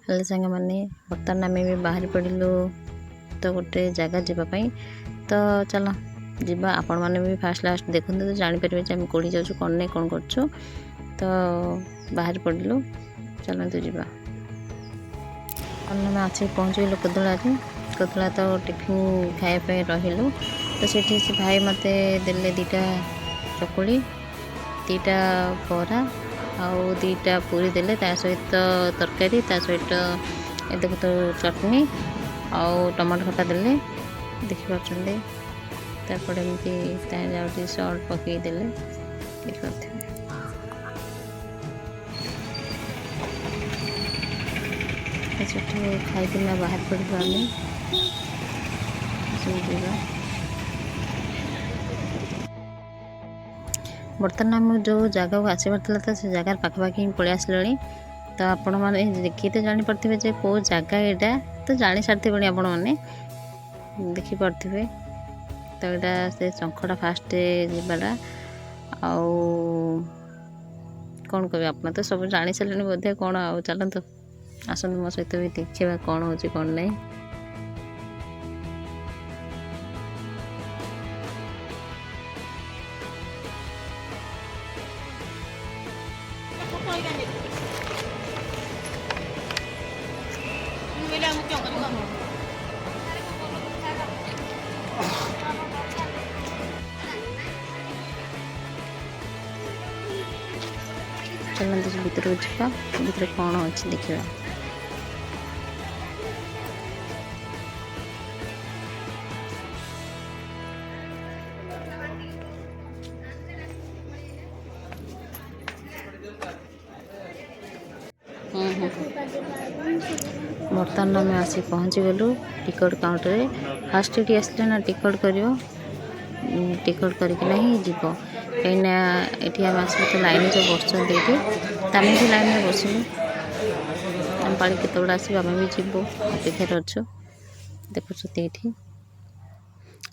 हेल्ले सांग मैंने बर्तमान आम भी बाहर पड़ू तो गोटे जगह जावाई तो चलो जीवा आपण मैंने भी फास्ट लास्ट देखते तो जापर आम कौड़ी जाऊँ कौन नहीं कौन कर तो बाहर पड़ू चलते जीवा आम आसिक पहुँचलु कोदला कोदला तो टिफिन खायापी रही तो से भाई मत देले दीटा चकुली दीटा बरा आउ दीटा पूरी देले ता सहित तरकारी ता सहित देखो तो चटनी आउ टमाटो खटा देले देखिपे तापर एमती जाऊँगी सल्ट पकई देले देखिपे खाईकिना बाहर पड़ू आम जावा बर्तमान आम जो जगह को आसबार था से जगार पाखापाखि पलि आसली तो आपण मैंने देखिए तो जापे जे कौ जगह यहाँ तो जानी सारी आपण मैंने देखिपे तो यहाँ से शंखटा फास्ट जाटा आउ कौन कह आप तो सब जानी सारे बोधे कौन आउ चलते आसतु मो सहित भी देखा कौन हो कौन नहीं चलते भर जा भर कौन अच्छी देखा बर्तमान आम आसी पहुँची गलु टिकट काउंटर फास्ट ये आसले ना टिकट कर टिकट करना ही जीव कहीं ये आम आस तो लाइन जो बस आम भी लाइन में बसलु आम पाड़ी केत आसो आम भी जीव अपेक्षार अच्छु देखुच ये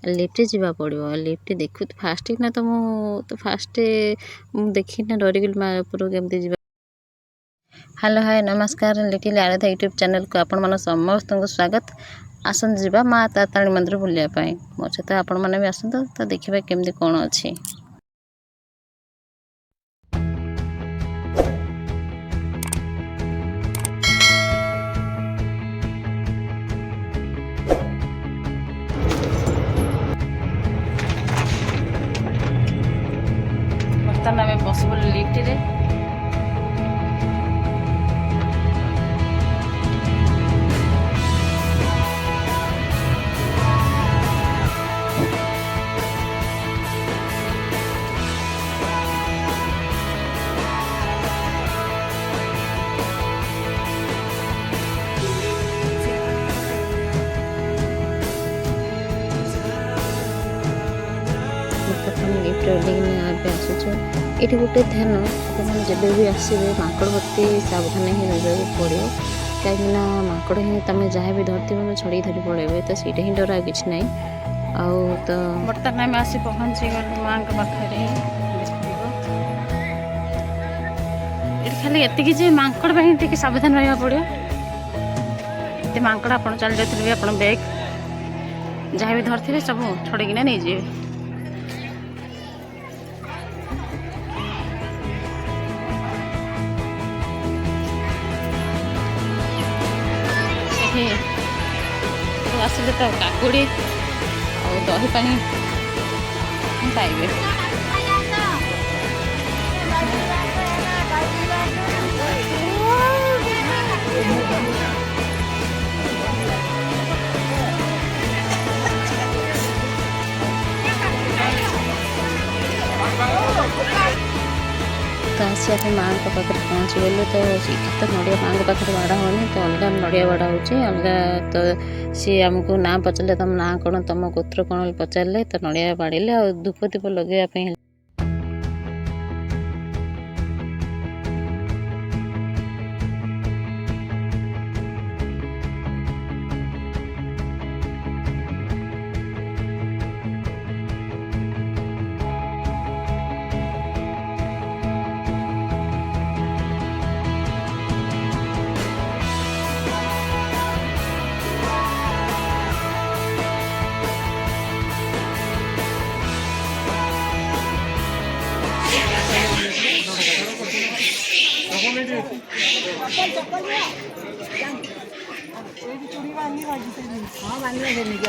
लिफ्ट जावा पड़ो लिफ्ट देखु फास्ट ना तो फास्ट देखी ना डरीगली माँ ऊपर केमती जा हेलो हाय नमस्कार लिटिल आराध्या यूट्यूब चैनल को आपण मन समस्त को स्वागत आसत जावा माँ तारिणी मंदिर बुलायापाई मो सहित आपण मैंने भी आसतु तो देखा केमती कौन अच्छी बर्तमान आम बसबू लिफ्ट रे लिफ्ट आसुचु ये गोटे ध्यान आपने जब भी आसवे माकड़ प्रति सावधान ही रहा पड़ो कहीं माकड़ ही तुम जहाँ भी धरती मैं छड़ी धरी पड़े तो सीटा ही डर किसी ना आउ तो बर्तमान आम आसी पहुँची गलु माँ पाखे खाली ये माकड़ टी सावधान रहा पड़ो ये माकड़ आप चल जाते आप बैग जहाँ भी धरते सब छड़ेकिना नहीं जाए आसिले तो काकुड़ी और दही पानी पाइबे तो आसिया माँ पाखे पहुँची गलु तो तो नड़िया माँ पाखे बाड़ा होनी तो अलग नड़िया बाड़ा हो अलग तो सी आमको ना पचारे तुम ना कौन तुम गोत्र कौन पचारे तो नड़िया बाड़े आ धूप दीप लगे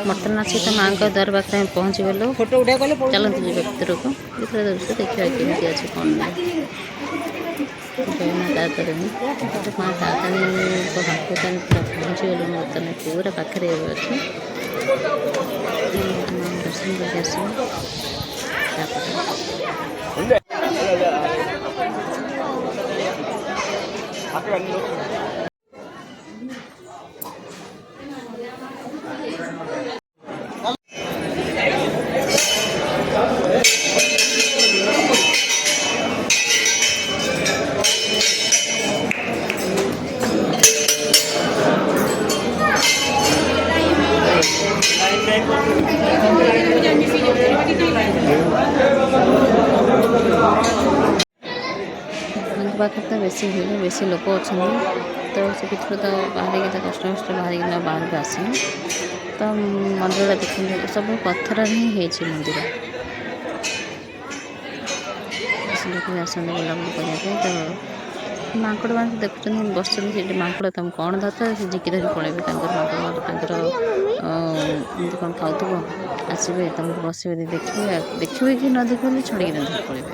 ବର୍ତ୍ତମାନ ଆସି ତ ମାଆଙ୍କ ଦ୍ୱାର ପାଖରେ ଆମେ ପହଞ୍ଚିଗଲୁ। ଚାଲନ୍ତୁ ଯିବା ଭିତରକୁ। ଭିତର ଦୃଶ୍ୟ ଦେଖିବା କେମିତି ଅଛି କ'ଣ ନାହିଁ। ଜୟ ମା ତାରାତାରିଣୀ। ମା ତାରାତାରିଣୀଙ୍କ ପାଖକୁ ଆମେ ପୁରା ପହଞ୍ଚିଗଲୁ। ବର୍ତ୍ତମାନ ପୁରା ପାଖରେ ଏବେ ଅଛି। ଦର୍ଶନ କରିକି ଆସିବା। ପାଖରେ ତ ବେଶୀ ଭିଡ଼, ବେଶୀ ଲୋକ ଅଛନ୍ତି। ତ ସେ ଭିତରୁ ତ ବାହାରିକି ତ କଷ୍ଟ ବାହାରିକିନା ବାହାରକୁ ଆସିନି। ତ ମନ୍ଦିରଟା ଦେଖନ୍ତୁ, ସବୁ ପଥରରେ ହିଁ ହେଇଛି ମନ୍ଦିର। ବେଶୀ ଲୋକ ବି ଆସନ୍ତି ବୁଲାବୁଲି କରିବା ପାଇଁ। ତ ମାଙ୍କଡ଼ ମାନେ ଦେଖୁଛନ୍ତି ବସିଛନ୍ତି ସେଠି। ମାଙ୍କଡ଼ ତମେ କ'ଣ ଧରିଥିବ ସେ ଝିକି ଧରି ପଳେଇବେ। ତାଙ୍କର ମାଙ୍କଡ଼ ତାଙ୍କର ଏମିତି କ'ଣ ଖାଉଥିବ, ଆସିବେ ତମକୁ ବସିବେ, ଦେଖିବେ କି ନ ଦେଖିବେ ଛଡ଼ିକି ଧରି ପଳେଇବେ।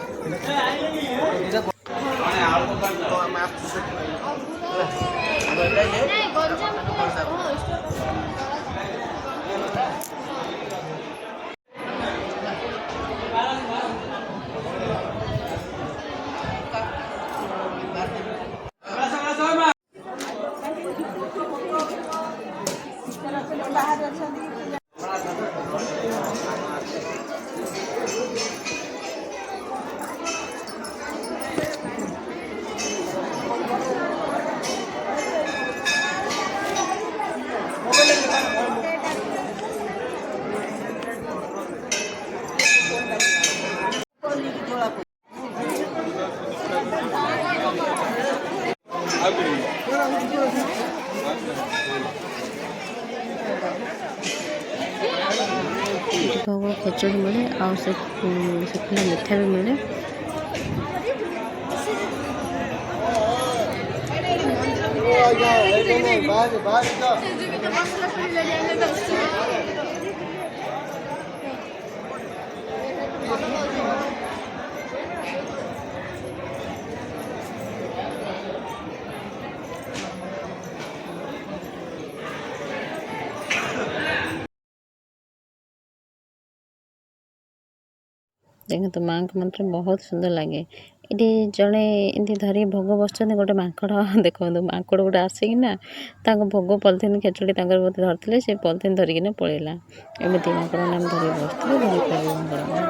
ଭୋଗ ଖେଚୁଡ଼ି ମିଳେ, ଆଉ ଶୁଖିଲା ମିଠା ବି ମିଳେ। ଦେଖନ୍ତୁ ମାଆଙ୍କ ମନ୍ଦିର ବହୁତ ସୁନ୍ଦର ଲାଗେ। ଏଠି ଜଣେ ଏମିତି ଧରି ଭୋଗ ବସୁଛନ୍ତି, ଗୋଟେ ମାଙ୍କଡ଼ ଦେଖନ୍ତୁ, ମାଙ୍କଡ଼ ଗୋଟେ ଆସିକିନା ତାଙ୍କ ଭୋଗ ପଲିଥିନ୍ ଖେଚୁଡ଼ି ତାଙ୍କର ବୋଧେ ଧରିଥିଲେ, ସେ ପଲିଥିନ୍ ଧରିକିନା ପଳେଇଲା। ଏମିତି ମାଙ୍କଡ଼ ମାନେ ଧରି ବସିଥିଲେ, ଧରି ପଳେଇବେ ମାଙ୍କଡ଼ ମାନେ।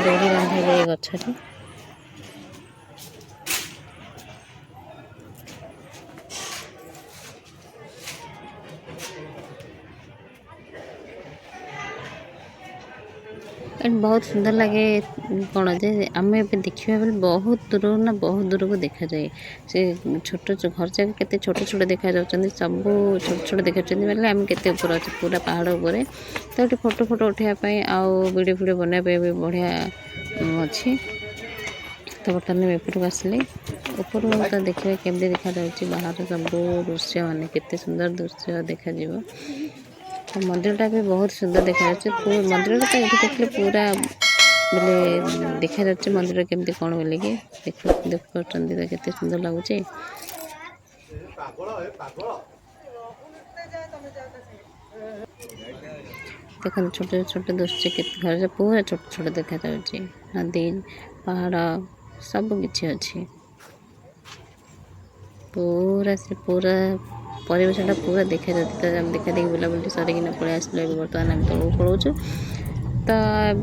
ଦୌଡ଼ି ବାନ୍ଧିଲେ ଏ ଗଛରେ। बहुत सुंदर लगे कौन जे आम ए देखा बेले बहुत दूर ना बहुत दूर को देखा जाए। से छोट घर जगह केते छोट छोट देखा जाउछन, सब छोट छोट देखा बेले आम केते ऊपर अच्छे पूरा पहाड़ उपर। तो ये फोटो फोटो उठापी आउ वीडियो वीडियो बनाई भी बढ़िया अच्छी। तो बर्तमान ऊपर आसिले ऊपर तो देखिए केमती देखा जाउछि बाहर सब दृश्य माने केते सुंदर दृश्य देखा जीवो। तो मंदिरटा भी बहुत सुंदर देखा मंदिर तो ये देखिए पूरा बोले देखा जाच्छे मंदिर केमती कौन बोले कि देख पार्टी तो केते सुंदर लगुच। देखो छोटे छोटे दृश्य केते घर पूरा छोट छोट देखा जाउछि, नदी पहाड़ सब किछि अछि। पूरा से पूरा परिवेशटा पूरा देखा जाता देखा देखी बुलाबुली सरिकिना पलि आसलु। बर्तमान आम तलू पलाऊँ। तो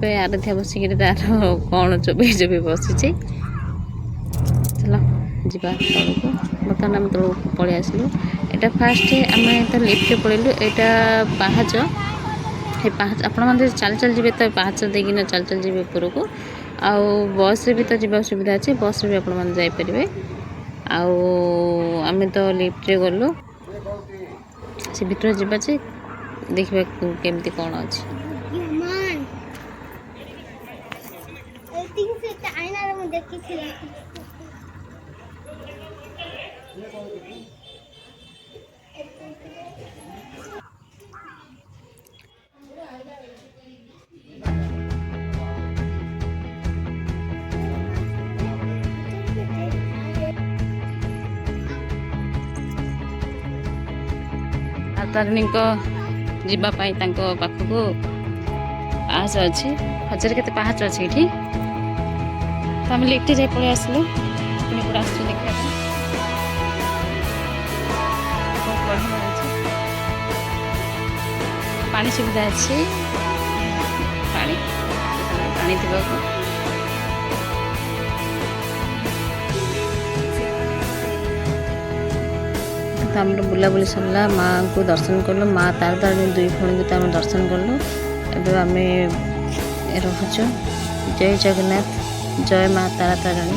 ये आराध्या बसिक तार कौन चोबे चोबे बसी। चलो जीवा तलू को। बर्तमान आम तलू पलि आसलु। एटा फास्ट आम तो लिफ्ट पलैलु। यहाँ पाहाच आपण मैंने चल चल जी तो पाहाच देकिना चल चल जी ऊपर को। आउ बस भी तो जावा सुविधा अच्छे, बस भी आपण मैंने जापरेंगे। आम तो लिफ्ट गलु से भर जावा देखा केमती कौन अच्छी। ତାରିଣୀଙ୍କ ଯିବା ପାଇଁ ତାଙ୍କ ପାଖକୁ ପାହାଚ ଅଛି। ହଜାରେ କେତେ ପାହାଚ ଅଛି ଏଠି। ତ ଆମେ ଲିଫ୍ଟ ଯାଇ ପଳେଇ ଆସିଲୁ। ପୁଣି ଏପଟେ ଆସୁଛୁ ଦେଖିବା ପାଇଁ। ବହୁତ ବଢ଼ିଆ ଅଛି। ପାଣି ସୁବିଧା ଅଛି। ପାଣି ଥିବାକୁ ତ ଆମର ବୁଲାବୁଲି ସରିଲା। ମାଆଙ୍କୁ ଦର୍ଶନ କଲୁ। ମା ତାରାତାରିଣୀ ଦୁଇ ଭଉଣୀଙ୍କୁ ତ ଆମେ ଦର୍ଶନ କଲୁ। ଏବେ ଆମେ ରହୁଛୁ। ଜୟ ଜଗନ୍ନାଥ, ଜୟ ମା ତାରାତାରିଣୀ।